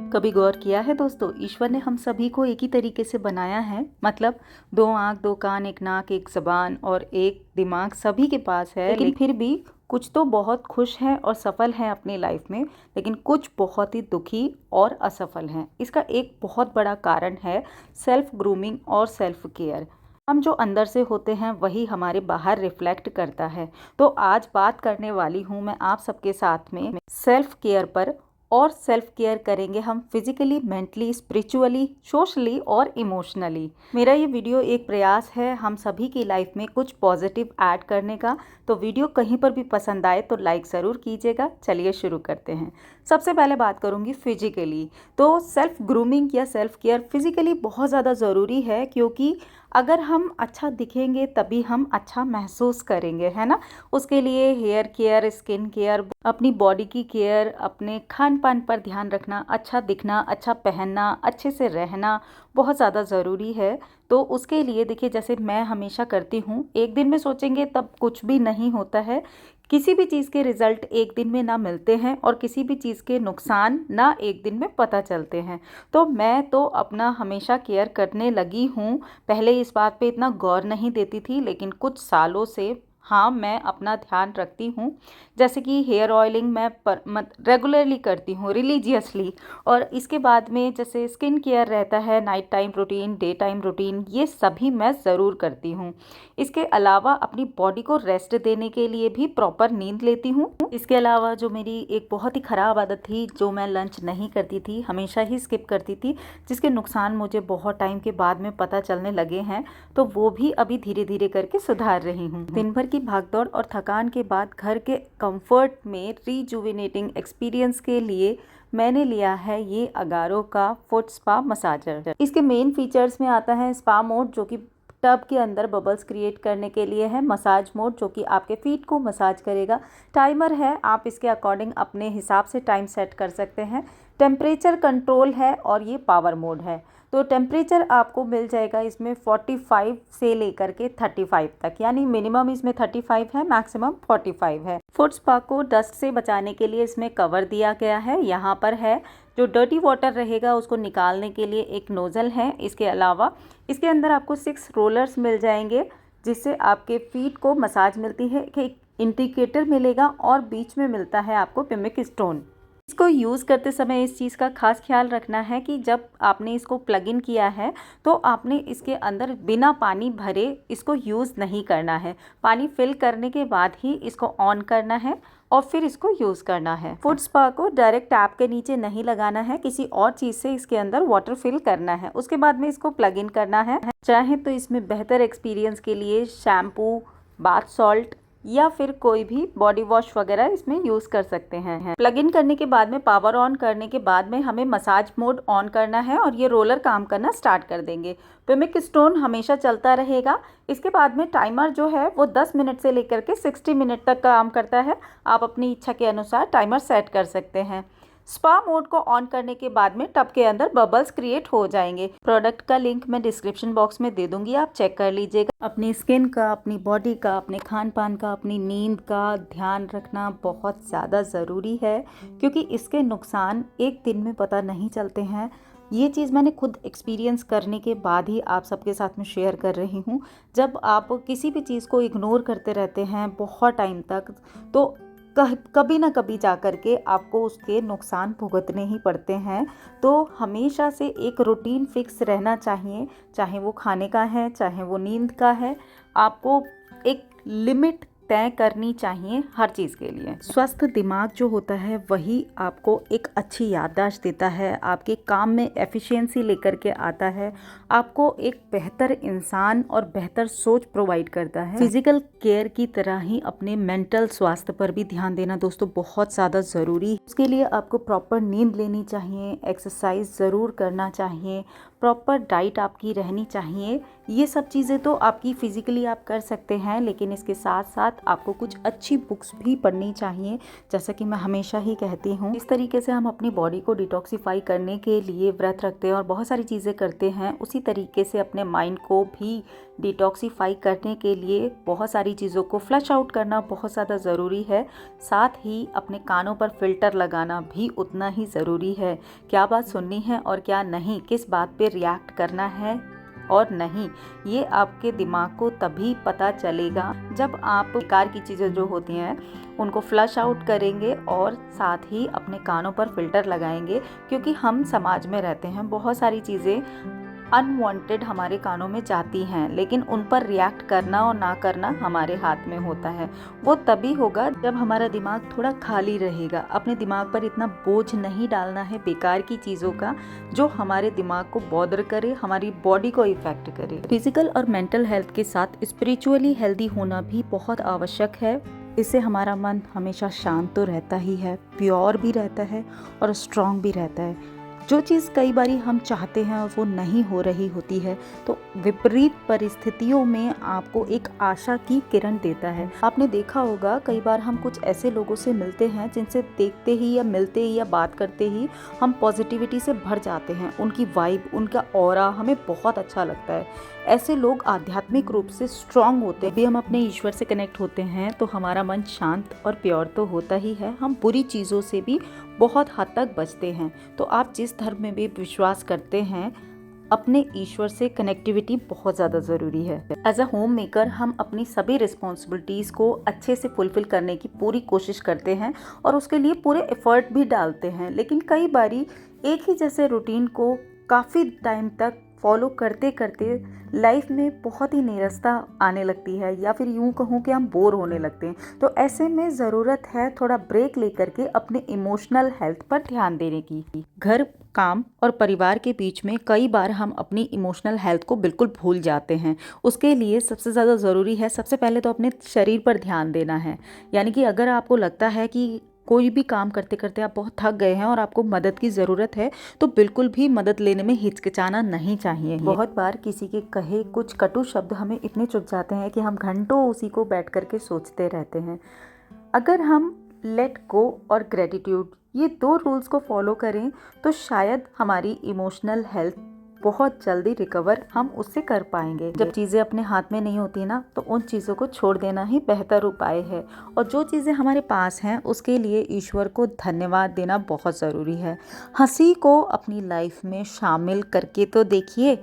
कभी गौर किया है दोस्तों, ईश्वर ने हम सभी को एक ही तरीके से बनाया है। मतलब 2 आँख, 2 कान, 1 नाक, 1 ज़बान और 1 दिमाग सभी के पास है। लेकिन फिर भी कुछ तो बहुत खुश हैं और सफल हैं अपनी लाइफ में, लेकिन कुछ बहुत ही दुखी और असफल हैं। इसका एक बहुत बड़ा कारण है सेल्फ ग्रूमिंग और सेल्फ केयर। हम जो अंदर से होते हैं वही हमारे बाहर रिफ्लेक्ट करता है। तो आज बात करने वाली हूँ मैं आप सबके साथ में सेल्फ केयर पर। और सेल्फ केयर करेंगे हम फिजिकली, मेंटली, स्पिरिचुअली, सोशली और इमोशनली। मेरा ये वीडियो एक प्रयास है हम सभी की लाइफ में कुछ पॉजिटिव ऐड करने का। तो वीडियो कहीं पर भी पसंद आए तो लाइक ज़रूर कीजिएगा। चलिए शुरू करते हैं। सबसे पहले बात करूँगी फिजिकली। तो सेल्फ ग्रूमिंग या सेल्फ केयर फिजिकली बहुत ज़्यादा ज़रूरी है, क्योंकि अगर हम अच्छा दिखेंगे तभी हम अच्छा महसूस करेंगे, है ना। उसके लिए हेयर केयर, स्किन केयर, अपनी बॉडी की केयर, अपने खान पान पर ध्यान रखना, अच्छा दिखना, अच्छा पहनना, अच्छे से रहना बहुत ज़्यादा ज़रूरी है। तो उसके लिए देखिए, जैसे मैं हमेशा करती हूँ, एक दिन में सोचेंगे तब कुछ भी नहीं होता है। किसी भी चीज़ के रिज़ल्ट एक दिन में ना मिलते हैं और किसी भी चीज़ के नुकसान ना एक दिन में पता चलते हैं। तो मैं तो अपना हमेशा केयर करने लगी हूँ। पहले इस बात पे इतना गौर नहीं देती थी, लेकिन कुछ सालों से हाँ, मैं अपना ध्यान रखती हूँ। जैसे कि हेयर ऑयलिंग मैं रेगुलरली करती हूँ, रिलीजियसली। और इसके बाद में जैसे स्किन केयर रहता है, night time routine, day time routine, ये सभी मैं ज़रूर करती हूँ। इसके अलावा अपनी बॉडी को रेस्ट देने के लिए भी प्रॉपर नींद लेती हूँ। इसके अलावा जो मेरी एक बहुत ही ख़राब आदत थी, जो मैं लंच नहीं करती थी, हमेशा ही स्किप करती थी, जिसके नुकसान मुझे बहुत टाइम के बाद में पता चलने लगे हैं, तो वो भी अभी धीरे धीरे करके सुधार रही हूँ। दिन भर की भागदौड़ और थकान के बाद घर के कंफर्ट में रीजुविनेटिंग एक्सपीरियंस के लिए मैंने लिया है ये अगारो का फुट स्पा मसाजर। इसके मेन फीचर्स में आता है स्पा मोड, जो कि टब के अंदर बबल्स क्रिएट करने के लिए है। मसाज मोड, जो कि आपके फीट को मसाज करेगा। टाइमर है, आप इसके अकॉर्डिंग अपने हिसाब से टाइम सेट कर सकते हैं। टेम्परेचर कंट्रोल है और ये पावर मोड है। तो टेम्परेचर आपको मिल जाएगा इसमें 45 से लेकर के 35 तक, यानी मिनिमम इसमें 35 है, मैक्सिमम 45 है। फुट स्पा को डस्ट से बचाने के लिए इसमें कवर दिया गया है। यहाँ पर है जो डर्टी वाटर रहेगा उसको निकालने के लिए एक नोज़ल है। इसके अलावा इसके अंदर आपको 6 रोलर्स मिल जाएंगे, जिससे आपके फीट को मसाज मिलती है। एक इंडिकेटर मिलेगा और बीच में मिलता है आपको पिमिक स्टोन। इसको यूज़ करते समय इस चीज़ का खास ख्याल रखना है कि जब आपने इसको प्लग इन किया है तो आपने इसके अंदर बिना पानी भरे इसको यूज़ नहीं करना है। पानी फिल करने के बाद ही इसको ऑन करना है और फिर इसको यूज़ करना है। फुट स्पा को डायरेक्ट टैप के नीचे नहीं लगाना है, किसी और चीज़ से इसके अंदर वाटर फिल करना है। उसके बाद में इसको प्लग इन करना है। चाहे तो इसमें बेहतर एक्सपीरियंस के लिए शैम्पू, बाथ सॉल्ट या फिर कोई भी बॉडी वॉश वगैरह इसमें यूज़ कर सकते हैं। प्लग इन करने के बाद में, पावर ऑन करने के बाद में हमें मसाज मोड ऑन करना है और ये रोलर काम करना स्टार्ट कर देंगे। पिमिक स्टोन हमेशा चलता रहेगा। इसके बाद में टाइमर जो है वो 10 मिनट से लेकर के 60 मिनट तक काम करता है। आप अपनी इच्छा के अनुसार टाइमर सेट कर सकते हैं। स्पा मोड को ऑन करने के बाद में टब के अंदर बबल्स क्रिएट हो जाएंगे। प्रोडक्ट का लिंक मैं डिस्क्रिप्शन बॉक्स में दे दूंगी, आप चेक कर लीजिएगा। अपनी स्किन का, अपनी बॉडी का, अपने खान पान का, अपनी नींद का ध्यान रखना बहुत ज़्यादा ज़रूरी है, क्योंकि इसके नुकसान एक दिन में पता नहीं चलते हैं। ये चीज़ मैंने खुद एक्सपीरियंस करने के बाद ही आप सबके साथ में शेयर कर रही हूँ। जब आप किसी भी चीज़ को इग्नोर करते रहते हैं बहुत टाइम तक, तो कभी ना कभी जा कर के आपको उसके नुकसान भुगतने ही पड़ते हैं। तो हमेशा से एक रूटीन फिक्स रहना चाहिए, चाहे वो खाने का है, चाहे वो नींद का है। आपको एक लिमिट तय करनी चाहिए हर चीज़ के लिए। स्वस्थ दिमाग जो होता है वही आपको एक अच्छी याददाश्त देता है, आपके काम में एफिशिएंसी लेकर के आता है, आपको एक बेहतर इंसान और बेहतर सोच प्रोवाइड करता है। फिजिकल केयर की तरह ही अपने मेंटल स्वास्थ्य पर भी ध्यान देना दोस्तों बहुत ज़्यादा ज़रूरी है। उसके लिए आपको प्रॉपर नींद लेनी चाहिए, एक्सरसाइज ज़रूर करना चाहिए, प्रॉपर डाइट आपकी रहनी चाहिए। ये सब चीज़ें तो आपकी फ़िज़िकली आप कर सकते हैं, लेकिन इसके साथ साथ साथ आपको कुछ अच्छी बुक्स भी पढ़नी चाहिए, जैसा कि मैं हमेशा ही कहती हूँ। इस तरीके से हम अपनी बॉडी को डिटॉक्सिफाई करने के लिए व्रत रखते हैं और बहुत सारी चीज़ें करते हैं, उसी तरीके से अपने माइंड को भी डिटॉक्सिफाई करने के लिए बहुत सारी चीज़ों को फ्लश आउट करना बहुत ज़्यादा ज़रूरी है। साथ ही अपने कानों पर फिल्टर लगाना भी उतना ही ज़रूरी है। क्या बात सुननी है और क्या नहीं, किस बात पे रिएक्ट करना है और नहीं, ये आपके दिमाग को तभी पता चलेगा जब आप बेकार की चीज़ें जो होती हैं उनको फ्लश आउट करेंगे और साथ ही अपने कानों पर फिल्टर लगाएंगे। क्योंकि हम समाज में रहते हैं, बहुत सारी चीज़ें अनवांटेड हमारे कानों में जाती हैं, लेकिन उन पर रिएक्ट करना और ना करना हमारे हाथ में होता है। वो तभी होगा जब हमारा दिमाग थोड़ा खाली रहेगा। अपने दिमाग पर इतना बोझ नहीं डालना है बेकार की चीज़ों का जो हमारे दिमाग को बॉदर करे, हमारी बॉडी को इफेक्ट करे। फिजिकल और मेंटल हेल्थ के साथ स्पिरिचुअली हेल्दी होना भी बहुत आवश्यक है। इससे हमारा मन हमेशा शांत तो रहता ही है, प्योर भी रहता है और स्ट्रॉन्ग भी रहता है। जो चीज़ कई बारी हम चाहते हैं और वो नहीं हो रही होती है, तो विपरीत परिस्थितियों में आपको एक आशा की किरण देता है। आपने देखा होगा कई बार हम कुछ ऐसे लोगों से मिलते हैं जिनसे देखते ही या मिलते ही या बात करते ही हम पॉजिटिविटी से भर जाते हैं। उनकी वाइब, उनका ऑरा हमें बहुत अच्छा लगता है। ऐसे लोग आध्यात्मिक रूप से स्ट्रांग होते हैं। भी हम अपने ईश्वर से कनेक्ट होते हैं तो हमारा मन शांत और प्योर तो होता ही है। हम बुरी चीज़ों से भी बहुत हद तक बचते हैं। तो आप जिस धर्म में भी विश्वास करते हैं, अपने ईश्वर से कनेक्टिविटी बहुत ज़्यादा ज़रूरी है। एज अ होम मेकर हम अपनी सभी रिस्पॉन्सिबिलिटीज़ को अच्छे से फुलफिल करने की पूरी कोशिश करते हैं और उसके लिए पूरे एफर्ट भी डालते हैं। लेकिन कई बारी एक ही जैसे रूटीन को काफ़ी टाइम तक फॉलो करते करते लाइफ में बहुत ही नीरसता आने लगती है, या फिर यूं कहूँ कि हम बोर होने लगते हैं। तो ऐसे में ज़रूरत है थोड़ा ब्रेक लेकर के अपने इमोशनल हेल्थ पर ध्यान देने की। घर, काम और परिवार के बीच में कई बार हम अपनी इमोशनल हेल्थ को बिल्कुल भूल जाते हैं। उसके लिए सबसे ज़्यादा ज़रूरी है, सबसे पहले तो अपने शरीर पर ध्यान देना है। यानी कि अगर आपको लगता है कि कोई भी काम करते करते आप बहुत थक गए हैं और आपको मदद की ज़रूरत है, तो बिल्कुल भी मदद लेने में हिचकिचाना नहीं चाहिए। बहुत बार किसी के कहे कुछ कटु शब्द हमें इतने चुभ जाते हैं कि हम घंटों उसी को बैठ करके सोचते रहते हैं। अगर हम लेट गो और ग्रेटिट्यूड, ये 2 रूल्स को फॉलो करें तो शायद हमारी इमोशनल हेल्थ बहुत जल्दी रिकवर हम उससे कर पाएंगे। जब चीज़ें अपने हाथ में नहीं होती ना, तो उन चीज़ों को छोड़ देना ही बेहतर उपाय है। और जो चीज़ें हमारे पास हैं उसके लिए ईश्वर को धन्यवाद देना बहुत ज़रूरी है। हंसी को अपनी लाइफ में शामिल करके तो देखिए,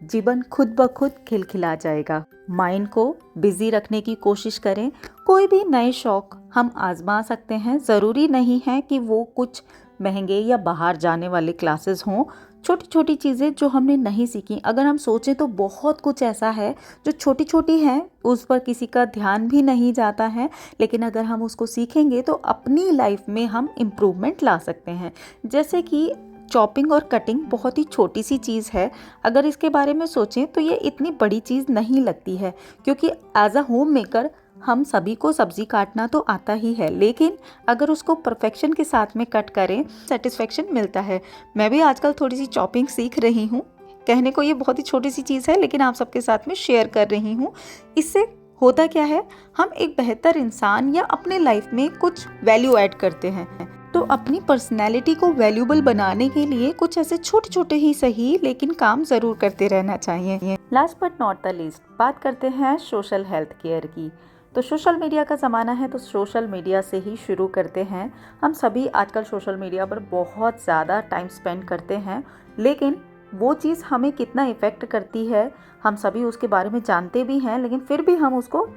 जीवन खुद ब खुद खिलखिला जाएगा। माइंड को बिजी रखने की कोशिश करें। कोई भी नए शौक हम आजमा सकते हैं। ज़रूरी नहीं है कि वो कुछ महंगे या बाहर जाने वाले क्लासेस हों। छोटी छोटी चीज़ें जो हमने नहीं सीखी, अगर हम सोचें तो बहुत कुछ ऐसा है जो छोटी छोटी है, उस पर किसी का ध्यान भी नहीं जाता है, लेकिन अगर हम उसको सीखेंगे तो अपनी लाइफ में हम इम्प्रूवमेंट ला सकते हैं। जैसे कि चॉपिंग और कटिंग बहुत ही छोटी सी चीज़ है। अगर इसके बारे में सोचें तो ये इतनी बड़ी चीज़ नहीं लगती है, क्योंकि एज अ होम मेकर हम सभी को सब्जी काटना तो आता ही है, लेकिन अगर उसको परफेक्शन के साथ में कट करें, सेटिस्फेक्शन मिलता है। मैं भी आजकल थोड़ी सी चॉपिंग सीख रही हूँ। कहने को ये बहुत ही छोटी सी चीज़ है, लेकिन आप सबके साथ में शेयर कर रही हूँ। इससे होता क्या है, हम एक बेहतर इंसान या अपने लाइफ में कुछ वैल्यू ऐड करते हैं। तो अपनी पर्सनैलिटी को वैल्यूबल बनाने के लिए कुछ ऐसे छोटे छोटे ही सही लेकिन काम ज़रूर करते रहना चाहिए। Last but not the least, बात करते हैं सोशल हेल्थ केयर की। तो सोशल मीडिया का ज़माना है, तो सोशल मीडिया से ही शुरू करते हैं। हम सभी आजकल सोशल मीडिया पर बहुत ज़्यादा टाइम स्पेंड करते हैं, लेकिन वो चीज़ हमें कितना इफ़ेक्ट करती है हम सभी उसके बारे में जानते भी हैं, लेकिन फिर भी हम उसको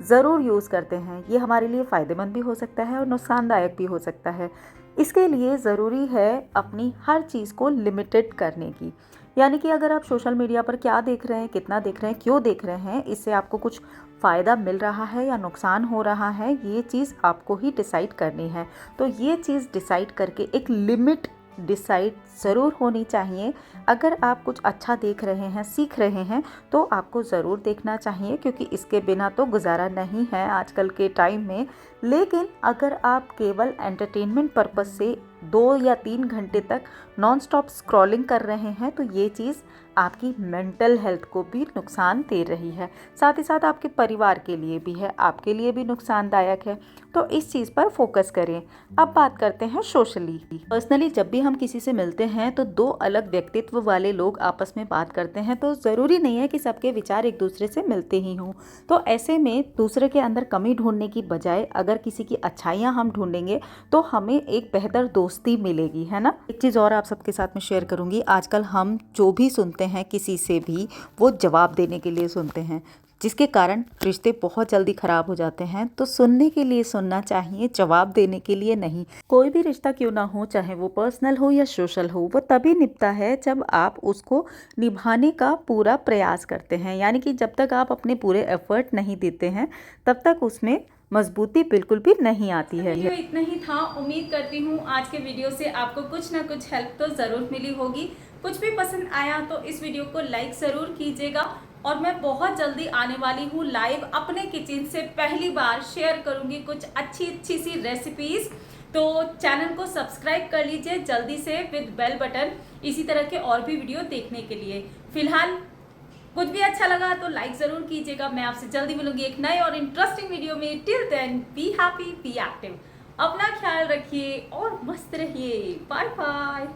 ज़रूर यूज़ करते हैं। ये हमारे लिए फ़ायदेमंद भी हो सकता है और नुकसानदायक भी हो सकता है। इसके लिए ज़रूरी है अपनी हर चीज़ को लिमिटेड करने की। यानी कि अगर आप सोशल मीडिया पर क्या देख रहे हैं, कितना देख रहे हैं, क्यों देख रहे हैं, इससे आपको कुछ फ़ायदा मिल रहा है या नुकसान हो रहा है, ये चीज़ आपको ही डिसाइड करनी है। तो ये चीज़ डिसाइड करके एक लिमिट डिसाइड ज़रूर होनी चाहिए। अगर आप कुछ अच्छा देख रहे हैं, सीख रहे हैं, तो आपको ज़रूर देखना चाहिए, क्योंकि इसके बिना तो गुजारा नहीं है आजकल के टाइम में। लेकिन अगर आप केवल एंटरटेनमेंट पर्पस से 2 या 3 घंटे तक नॉन स्टॉप स्क्रॉलिंग कर रहे हैं, तो ये चीज़ आपकी मेंटल हेल्थ को भी नुकसान दे रही है, साथ ही साथ आपके परिवार के लिए भी है, आपके लिए भी नुकसानदायक है। तो इस चीज़ पर फोकस करें। अब बात करते हैं सोशली। पर्सनली जब भी हम किसी से मिलते हैं तो दो अलग व्यक्तित्व वाले लोग आपस में बात करते हैं, तो ज़रूरी नहीं है कि सबके विचार एक दूसरे से मिलते ही हों। तो ऐसे में दूसरे के अंदर कमी ढूंढने की बजाय अगर किसी की अच्छाइयाँ हम ढूंढेंगे तो हमें एक बेहतर दोस्ती मिलेगी, है ना। एक चीज़ और आप सबके साथ में शेयर करूँगी। आजकल हम जो भी सुनते हैं किसी से भी, वो जवाब देने के लिए सुनते हैं, जिसके कारण रिश्ते बहुत जल्दी ख़राब हो जाते हैं। तो सुनने के लिए सुनना चाहिए, जवाब देने के लिए नहीं। कोई भी रिश्ता क्यों ना हो, चाहे वो पर्सनल हो या सोशल हो, वो तभी निभता है जब आप उसको निभाने का पूरा प्रयास करते हैं। यानी कि जब तक आप अपने पूरे एफर्ट नहीं देते हैं तब तक उसमें मजबूती बिल्कुल भी नहीं आती है। वीडियो इतना ही था। उम्मीद करती हूँ आज के वीडियो से आपको कुछ ना कुछ हेल्प तो ज़रूर मिली होगी। कुछ भी पसंद आया तो इस वीडियो को लाइक ज़रूर कीजिएगा। और मैं बहुत जल्दी आने वाली हूँ लाइव, अपने किचन से पहली बार शेयर करूँगी कुछ अच्छी सी रेसिपीज़। तो चैनल को सब्सक्राइब कर लीजिए जल्दी से विद बेल बटन, इसी तरह के और भी वीडियो देखने के लिए। फिलहाल कुछ भी अच्छा लगा तो लाइक ज़रूर कीजिएगा। मैं आपसे जल्दी मिलूंगी एक नए और इंटरेस्टिंग वीडियो में। Till then be happy, be active, अपना ख्याल रखिए और मस्त रहिए। Bye bye.